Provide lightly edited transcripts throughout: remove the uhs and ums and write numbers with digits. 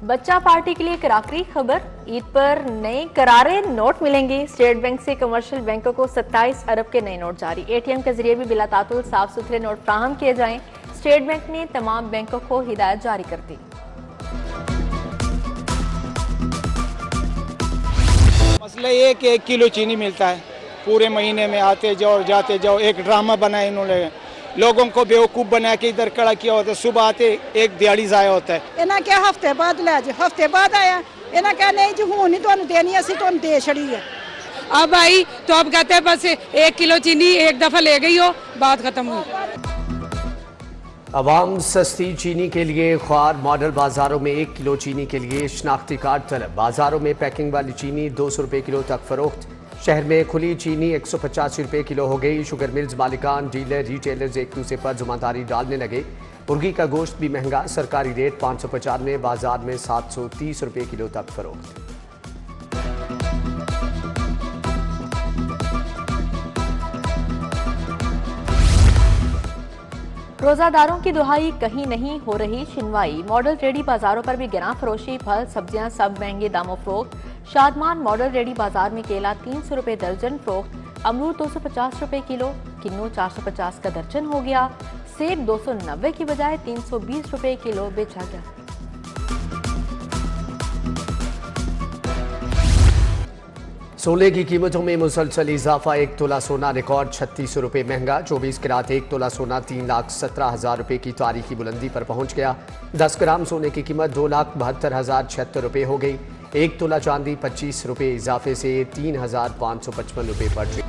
बच्चा पार्टी के लिए एक आखिरी खबर, ईद पर नए करारे नोट मिलेंगे। स्टेट बैंक से कमर्शियल बैंकों को 27 अरब के नए नोट जारी। एटीएम के जरिए भी बिला तातुल साफ सुथरे नोट फ्राहम किए जाएं। स्टेट बैंक ने तमाम बैंकों को हिदायत जारी कर दी। मसला ये कि 1 किलो चीनी मिलता है, पूरे महीने में आते जाओ और जाते जाओ। एक ड्रामा बनाया इन्होंने, लोगों को बेवकूफ़ बना के इधर खड़ा किया होता है। सुबह आते एक दिहाड़ी ज़ाया होता है। इन्हें क्या हफ्ते बाद लै जी, हफ्ते बाद आया। इन्हें क्या नहीं जी, हूँ नहीं तुहानू देनी, असी तुहानू दे छड़ी है। अब आई तो अब कहते हैं बस 1 किलो चीनी एक दफा ले गई हो, बात खत्म हुई। अवाम सस्ती चीनी के लिए ख्वार। मॉडल बाजारों में 1 किलो चीनी के लिए शनाख्ती कार्ड तलब। बाजारों में पैकिंग वाली चीनी 200 रुपये किलो तक फरोख्त। शहर में खुली चीनी 185 रुपये किलो हो गई। शुगर मिल्स मालिकान, डीलर, रिटेलर्स एक दूसरे पर जुम्मेदारी डालने लगे। मुर्गी का गोश्त भी महंगा, सरकारी रेट 595, बाजार में 730 रुपये किलो तक फरोख्त। रोजादारों की दुहाई कहीं नहीं हो रही सुनवाई। मॉडल रेडी बाजारों पर भी गिरा फरोशी। फल सब्जियां सब महंगे दामों फरोख्त। शादमान मॉडल रेडी बाजार में केला 300 रुपये दर्जन फरोख्त। अमरूद 250 रुपये किलो, किन्नू 450 का दर्जन हो गया। सेब 290 की बजाय 320 रुपये किलो बेचा गया। सोने की कीमतों में मुसलसल इजाफा। 1 तोला सोना रिकॉर्ड 3600 रुपये महंगा। 24 कैरेट 1 तोला सोना 3,17,000 रुपये की तारीखी बुलंदी पर पहुंच गया। 10 ग्राम सोने की कीमत 2,72,076 रुपये हो गई। 1 तोला चांदी 25 रुपये इजाफे से 3,555 रुपये बढ़ गई।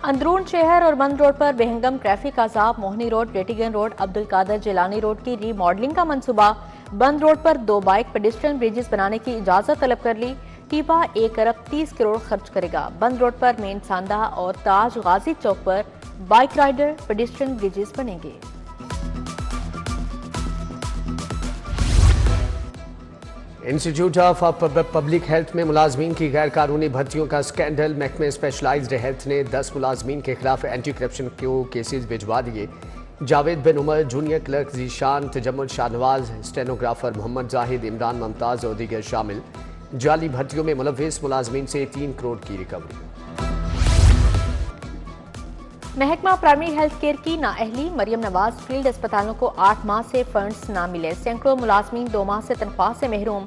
अंदरून शहर और बंद रोड पर बेहंगम ट्रैफिक अजाब। Mohni road, Rattigan road, Abdul Qadir Jilani road की रीमॉडलिंग का मंसूबा। बंद रोड पर 2 बाइक पेडिस्ट्रियन ब्रिजेस बनाने की इजाजत तलब कर ली। टीपा 1 अरब 30 करोड़ खर्च करेगा। बंद रोड पर मेन सांदा और ताज गाजी चौक पर बाइक राइडर पेडिस्ट्रियन ब्रिजेस बनेंगे। इंस्टीट्यूट ऑफ पब्लिक हेल्थ में मुलाजमीन की गैर कानूनी भर्तियों का स्कैंडल। महकमे स्पेशलाइज्ड हेल्थ ने 10 मुलाजमीन के खिलाफ एंटी करप्शन को केसेस भिजवा दिए। Javed bin Umar, junior clerk Zeeshan, Tajammul Shahnawaz, stenographer Mohammad Zahid, Imran Mumtaz और दीगर शामिल। जाली भर्तियों में मुलव्विस मुलाजमीन से 3 करोड़ की रिकवरी। महकमा प्राइमरी हेल्थ केयर की नाअहली। मरियम नवाज फील्ड अस्पतालों को 8 माह से फंड्स ना मिले। सैकड़ों मुलाजमीन 2 माह से तनख्वाह से महरूम।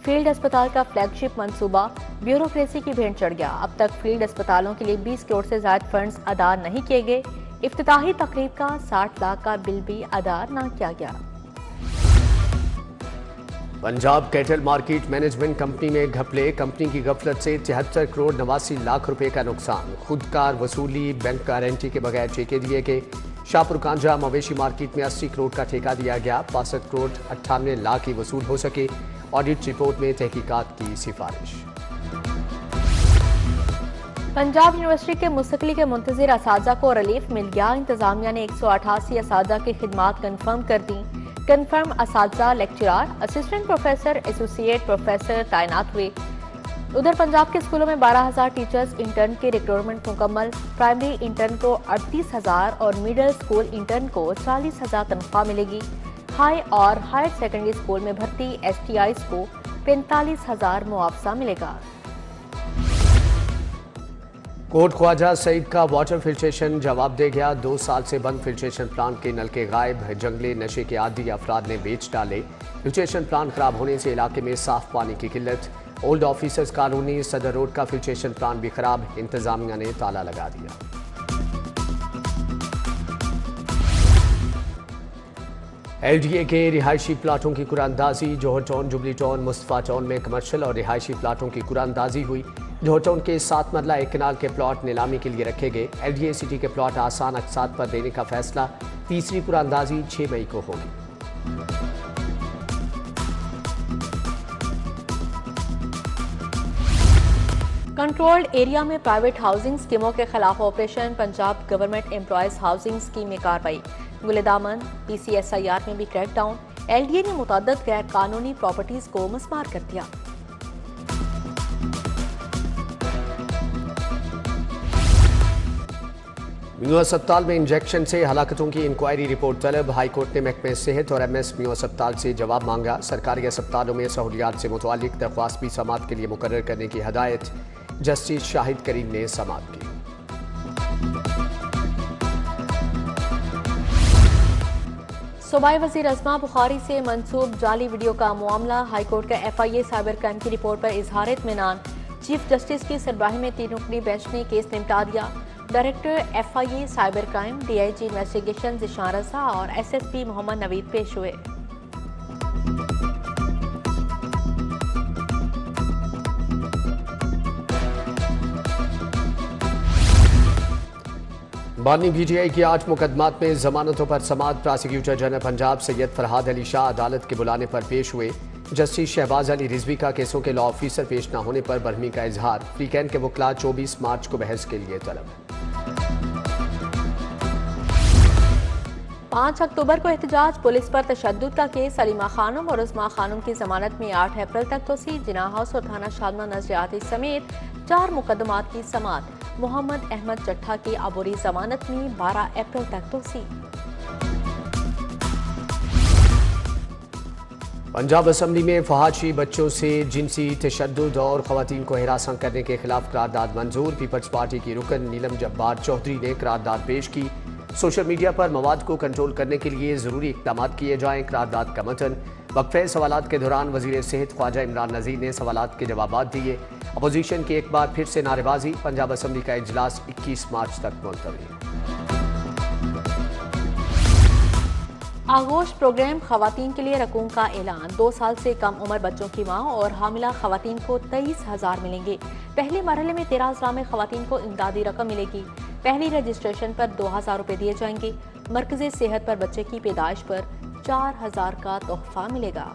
फील्ड अस्पताल का फ्लैगशिप मंसूबा ब्यूरोक्रेसी की भेंट चढ़ गया। अब तक फील्ड अस्पतालों के लिए 20 करोड़ से ज्यादा फंड्स अदा नहीं किए गए। इफ्तिताही तकरीब का 60 लाख का बिल भी अदा न किया गया। Punjab cattle market management company में घपले। कंपनी की गफलत से 73 करोड़ 89 लाख रुपए का नुकसान। खुदकार वसूली, बैंक गारंटी के बगैर ठेके दिए गए। शाहपुर कांजा मवेशी मार्केट में 80 करोड़ का ठेका दिया गया। 65 करोड़ 98 लाख ही वसूल हो सके। ऑडिट रिपोर्ट में तहकीकात की सिफारिश। पंजाब यूनिवर्सिटी के मुस्तकली के मुंतजिर असातिज़ा को रिलीफ मिल गया। इंतजामिया ने 188 असातिज़ा की खिदमात कन्फर्म कर दी। कन्फर्म असातिज़ा, lecturer, assistant professor, associate professor तैनात हुए। उधर पंजाब के स्कूलों में 12,000 टीचर्स इंटर्न की रिक्रूटमेंट मुकम्मल। प्राइमरी इंटर्न को 38,000 और मिडिल स्कूल इंटर्न को 40,000 तनख्वाह मिलेगी। हाई और हायर सेकेंडरी स्कूल में भर्ती STIs को 45,000 मुआवजा मिलेगा। कोट ख्वाजा सईद का वाटर फिल्ट्रेशन जवाब दे गया। 2 साल से बंद फिल्ट्रेशन प्लांट के नलके गायब। जंगले नशे के आदी अफराद ने बेच डाले। फिल्ट्रेशन प्लांट खराब होने से इलाके में साफ पानी की किल्लत। ओल्ड ऑफिसर्स कॉलोनी, सदर रोड का फिल्ट्रेशन प्लांट भी खराब। इंतजामिया ने ताला लगा दिया। LDA के रिहायशी प्लाटों की कुरानंदाजी। Johar town, jubilee town, Mustafa town में कमर्शियल और रिहायशी प्लाटों की कुरानंदाजी हुई। जौहर टाउन के 7 मरला एक कनाल के प्लॉट नीलामी के लिए रखे गए। LDA सिटी के प्लॉट आसान अक़सात पर देने का फैसला। तीसरी कुरानंदाजी 6 मई को होगी। कंट्रोल्ड एरिया में प्राइवेट हाउसिंग स्कीमों के खिलाफ operation. Punjab government employees housing scheme में कार्रवाई। गुलेदामन PCSIR में भी क्रैकडाउन। LDA ने मुतअद्दिद गैर कानूनी प्रॉपर्टीज को मस्मार कर दिया। मियां अस्पताल में इंजेक्शन से हलाकतों की इंक्वायरी रिपोर्ट तलब। हाईकोर्ट ने महकमे सेहत और MS मियां अस्पताल से जवाब मांगा। सरकारी अस्पतालों में सहूलियात से मुतालिक दरख्वास्त भी समाअत के लिए मुकर्रर करने की हदायत। जस्टिस शाहिद करीम ने समाअत की। सूबाई वजीर अज़मा बुखारी से मंसूब जाली वीडियो का मामला। हाईकोर्ट का FIA साइबर क्राइम की रिपोर्ट पर इजहार इत्मीनान। चीफ जस्टिस की सरबराही में 3 रुकनी बेंच ने केस निपटा दिया। Director FIA cyber crime, DIG investigation Zeeshan Raza और SSP मोहम्मद नवीद पेश हुए। बानी PTI की 8 मुकदमात में जमानतों पर समाअत। प्रोसिक्यूटर जनरल पंजाब सैयद फरहाद अली शाह अदालत के बुलाने पर पेश हुए। जस्टिस शहबाज अली रिजवी का केसों के लॉ ऑफिसर पेश न होने पर बरहमी का इजहार। वीकेंड के वकला 24 मार्च को बहस के लिए तलब। 5 अक्टूबर को एहतजाज। पुलिस पर तशद्दुद का केस। सलीमा खानम और उस्मा खानम की जमानत में 8 अप्रैल तक तोसी। जिना हाउस और थाना शादमा नजरियाती समेत 4 मुकदमात की समाअत। मोहम्मद अहमद चट्ठा की अबूरी जमानत में 12 अप्रैल तक तोसी। पंजाब असम्बली में फहाशी बच्चों से जिनसी तशद्दुद और खवातीन को हिरासत करने के खिलाफ करारदाद मंजूर। पीपल्स पार्टी की रुकन नीलम जब्बार चौधरी ने करारदाद पेश की। सोशल मीडिया पर मवाद को कंट्रोल करने के लिए जरूरी इकदाम किए जाएं। करारदाद का मतन। वक्फे सवालात के दौरान वजीर सेहत ख्वाजा इमरान नज़ीर ने सवालात के जवाब दिए। अपोजिशन की एक बार फिर से नारेबाजी। पंजाब असम्बली का इजलास 21 मार्च तक मुलतवी। आगोश प्रोग्राम खवातीन के लिए रकूम का ऐलान। 2 साल से कम उम्र बच्चों की माँ और हामिला खवातीन को 23,000 मिलेंगे। पहले मरहले में 13 अज़ला में खवातीन को इमदादी रकम मिलेगी। पहली रजिस्ट्रेशन पर 2,000 रुपये दिए जाएंगे। मरकज़ी सेहत पर बच्चे की पैदाइश पर 4,000 का तोहफा मिलेगा।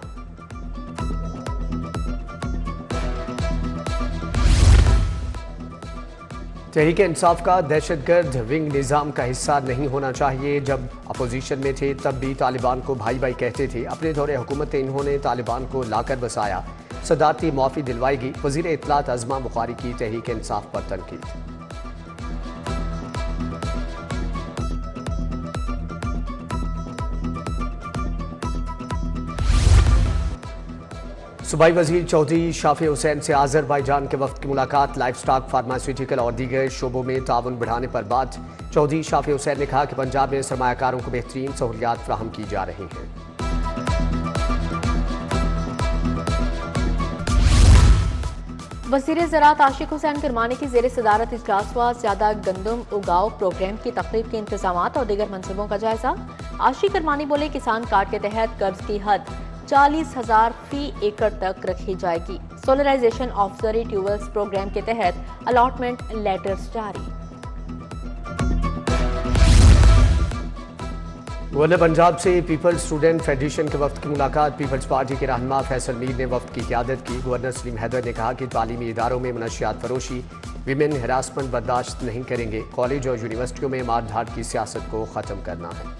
तहरीक इंसाफ का दहशतगर्द विंग निज़ाम का हिस्सा नहीं होना चाहिए। जब अपोजिशन में थे तब भी तालिबान को भाई भाई कहते थे। अपने दौरे हुकूमत इन्होंने तालिबान को लाकर बसाया। सदारती मुआफ़ी दिलवाएगी। वज़ीर इत्तलात अज़मा बुखारी की तहरीक इंसाफ पर तनकीद। सूबाई वजीर चौधरी शाफी हुसैन से आज़रबाईजान के वफ्द की मुलाकात। लाइफ स्टॉक, फार्मास्यूटिकल और दीगर शोबों में ताउन बढ़ाने पर बात। चौधरी शाफी हुसैन ने कहा कि पंजाब में सरमायाकारों को बेहतरीन सहूलियात फराहम की जा रही हैं। वज़ीर ज़राअत आशिक हुसैन करमानी की ज़ेर सदारत इजलास हुआ। ज़्यादा गंदम उगाओ प्रोग्राम की तकरीब के इंतजामात और दीगर मनसूबों का जायजा। आशिक करमानी बोले किसान कार्ड के तहत कर्ज की हद 40,000 फी एकड़ तक रखी जाएगी। सोलराइजेशन ऑफ जरी ट्यूबवेल्स प्रोग्राम के तहत अलॉटमेंट लेटर्स जारी। गवर्नर पंजाब से पीपल्स स्टूडेंट फेडरेशन के वफ्द की मुलाकात। पीपल्स पार्टी के रहनुमा फैसल मीर ने वफ्द की क़ियादत की। गवर्नर सलीम हैदर ने कहा कि तालीमी इदारों में मनशियात फरोशी, विमेन हरासमेंट बर्दाश्त नहीं करेंगे। कॉलेज और यूनिवर्सिटियों में मार धाड़ की सियासत को ख़त्म करना है।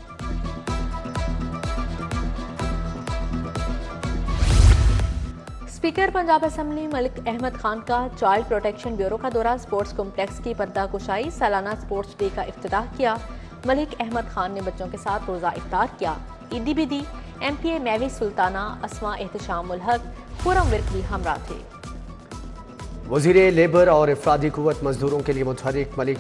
स्पीकर पंजाब असम्बली मलिक अहमद खान का चाइल्ड प्रोटेक्शन ब्यूरो का दौरा। स्पोर्ट्स कॉम्प्लेक्स की पर्दाकुशाई। सालाना स्पोर्ट्स डे का इफ्तिताह किया। मलिक अहमद खान ने बच्चों के साथ रोज़ा इफ्तार किया। ईदी बिदी। MPA मैवी सुल्ताना, अस्मा एहतशाम उल हक, खुरम विर्क भी हमरा थे। वज़ीर लेबर और अफरादी कुव्वत मजदूरों के लिए मुतहरिक मलिक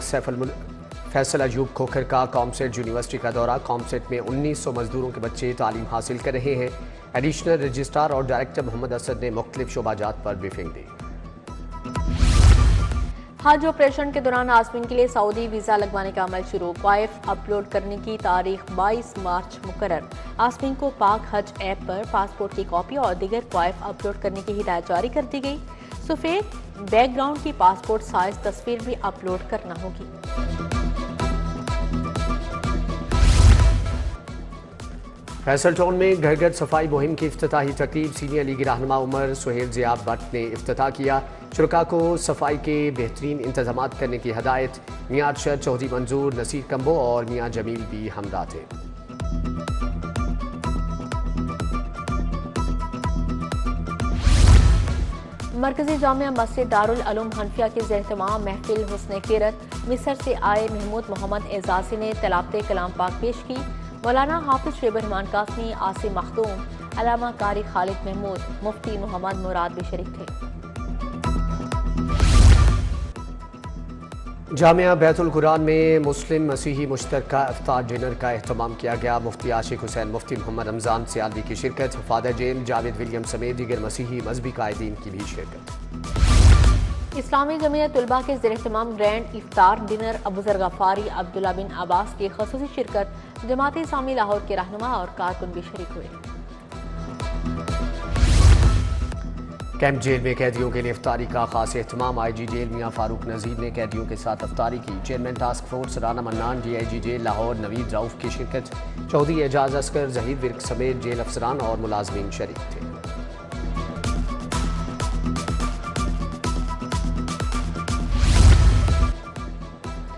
फैसल अयूब खोखर का कॉमसेट यूनिवर्सिटी का दौरा। कॉमसेट में 1900 मजदूरों के बच्चे तालीम हासिल कर रहे हैं। एडिशनल रजिस्ट्रार और डायरेक्टर मोहम्मद असद ने मुख्तलिफ शोबाजात पर ब्रीफिंग दी। हज ऑपरेशन के दौरान आज़मीन के लिए सऊदी वीज़ा लगवाने का अमल शुरू। क्वाइफ अपलोड करने की तारीख 22 मार्च मुकर्रर। आज़मीन को पाक हज ऐप पर पासपोर्ट की कॉपी और दीगर क्वाइफ अपलोड करने की हिदायत जारी कर दी गई। सफेद बैकग्राउंड की पासपोर्ट साइज तस्वीर भी अपलोड करना होगी। फैसल टाउन में घर घर सफाई मुहिम की इफ्तिताही तकरीब। सीनियर लीग रहनुमा उमर सुहेल ज़ियाब भट्ट ने इफ्तिताह किया। शुरका को सफाई के बेहतरीन इंतजाम करने की हदायत। मियां अरशद चौधरी मंजूर, नसीर कंबो और मियां जमील भी हमरा थे। मरकजी जामिया मस्जिद दारुल उलूम हनफिया के ज़ेर-ए-एहतमाम महफिल हुस्न कीरत। मिस्र से आए महमूद मोहम्मद एजाजी ने तलावत कलाम पाक पेश की। मौलाना हाफिज शैब रहमान कासमी, आसिम मखदूम, अल्लामा कारी खालिद महमूद, मुफ्ती मोहम्मद मुराद भी शरीक थे। जामिया बैतुल कुरान में मुस्लिम मसीही मुश्तरका इफ्तार डिनर का एहतमाम किया गया। मुफ्ती आशिक हुसैन, मुफ्ती मोहम्मद रमजान सियालवी की शिरकत, फादर जेन जावेद विलियम समेत दीगर मसीही मजहबी कायदीन की भी शिरकत। इस्लामी जमीयत तुलबा के ज़ेर-ए-एहतमाम ग्रैंड इफ्तार डिनर अबूजर गफ्फारी, अब्दुल्ला बिन अब्बास की ख़ुसूसी शिरकत। जमात इस्लामी लाहौर के रहनुमा और कारकुन भी शरीक हुए। कैंप जेल में कैदियों के लिए इफ्तारी का खास एहतमाम। IG जेल मियां फारूक नजीर ने कैदियों के साथ इफ्तारी की। Chairman task force Rana Mannan, DIG jail Lahore Naveed Rauf की शिरकत। चौधरी एजाज अस्कर, जहीद विर्क समेत जेल अफसरान और मुलाजमीन शरीक थे।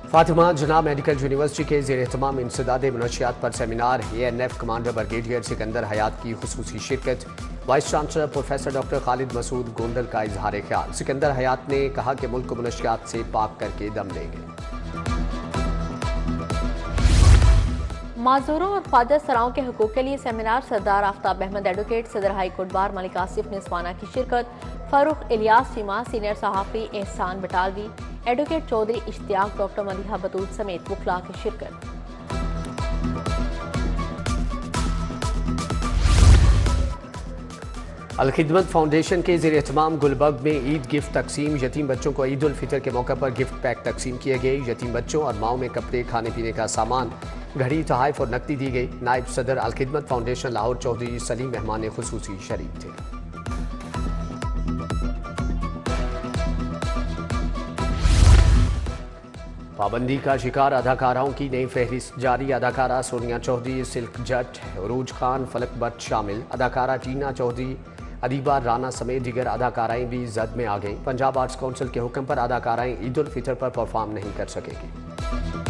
फातिमा जना मेडिकल यूनिवर्सिटी के ज़ेर एहतमाम इंसदाद मुनशियात पर सेमिनार। ANF commander brigadier Sikandar Hayat की खुसूसी शिरकत। Vice chancellor professor doctor Khalid Masood Gondal का इजहार ख्याल। सिकंदर हयात ने कहा कि मुल्क को मुनशियात से पाक करके दम लेंगे। माजूरों और ख्वाजा सराओं के हकूक़ के लिए सेमिनार। सरदार आफ्ताब अहमद एडवोकेट, सदर high court bar Malik Asif निस्वाना की शिरकत। फारूक इलियास चीमा, सीनियर सहाफ़ी एहसान बटालवी, एडवोकेट चौधरी इश्तियाक, डॉक्टर मलिहा बतूल समेत वकला की शिरकत। अल खिदमत फाउंडेशन के ज़ेर एहतमाम गुलबर्ग में ईद गिफ्ट तकसीम। यतीम बच्चों को ईद उल फितर के मौके पर गिफ्ट पैक तकसीम किए गए। यतीम बच्चों और माओ में कपड़े, खाने पीने का सामान, घड़ी, तोहफ़ और नकदी दी गई। नायब सदर अल खिदमत फाउंडेशन लाहौर चौधरी सलीम मेहमान खुसूसी शरीक थे। पाबंदी का शिकार अदाकाराओं की नई फहरिस्त जारी। अदाकारा सोनिया चौधरी, सिल्क जट, उरूज खान, फलक भट्ट शामिल। अदाकारा टीना चौधरी, अदीबा राना समेत दीगर अदाकाराएं भी जद में आ गईं। पंजाब आर्ट्स काउंसिल के हुक्म पर अदाकाराएं ईद उल फितर पर परफॉर्म नहीं कर सकेंगी।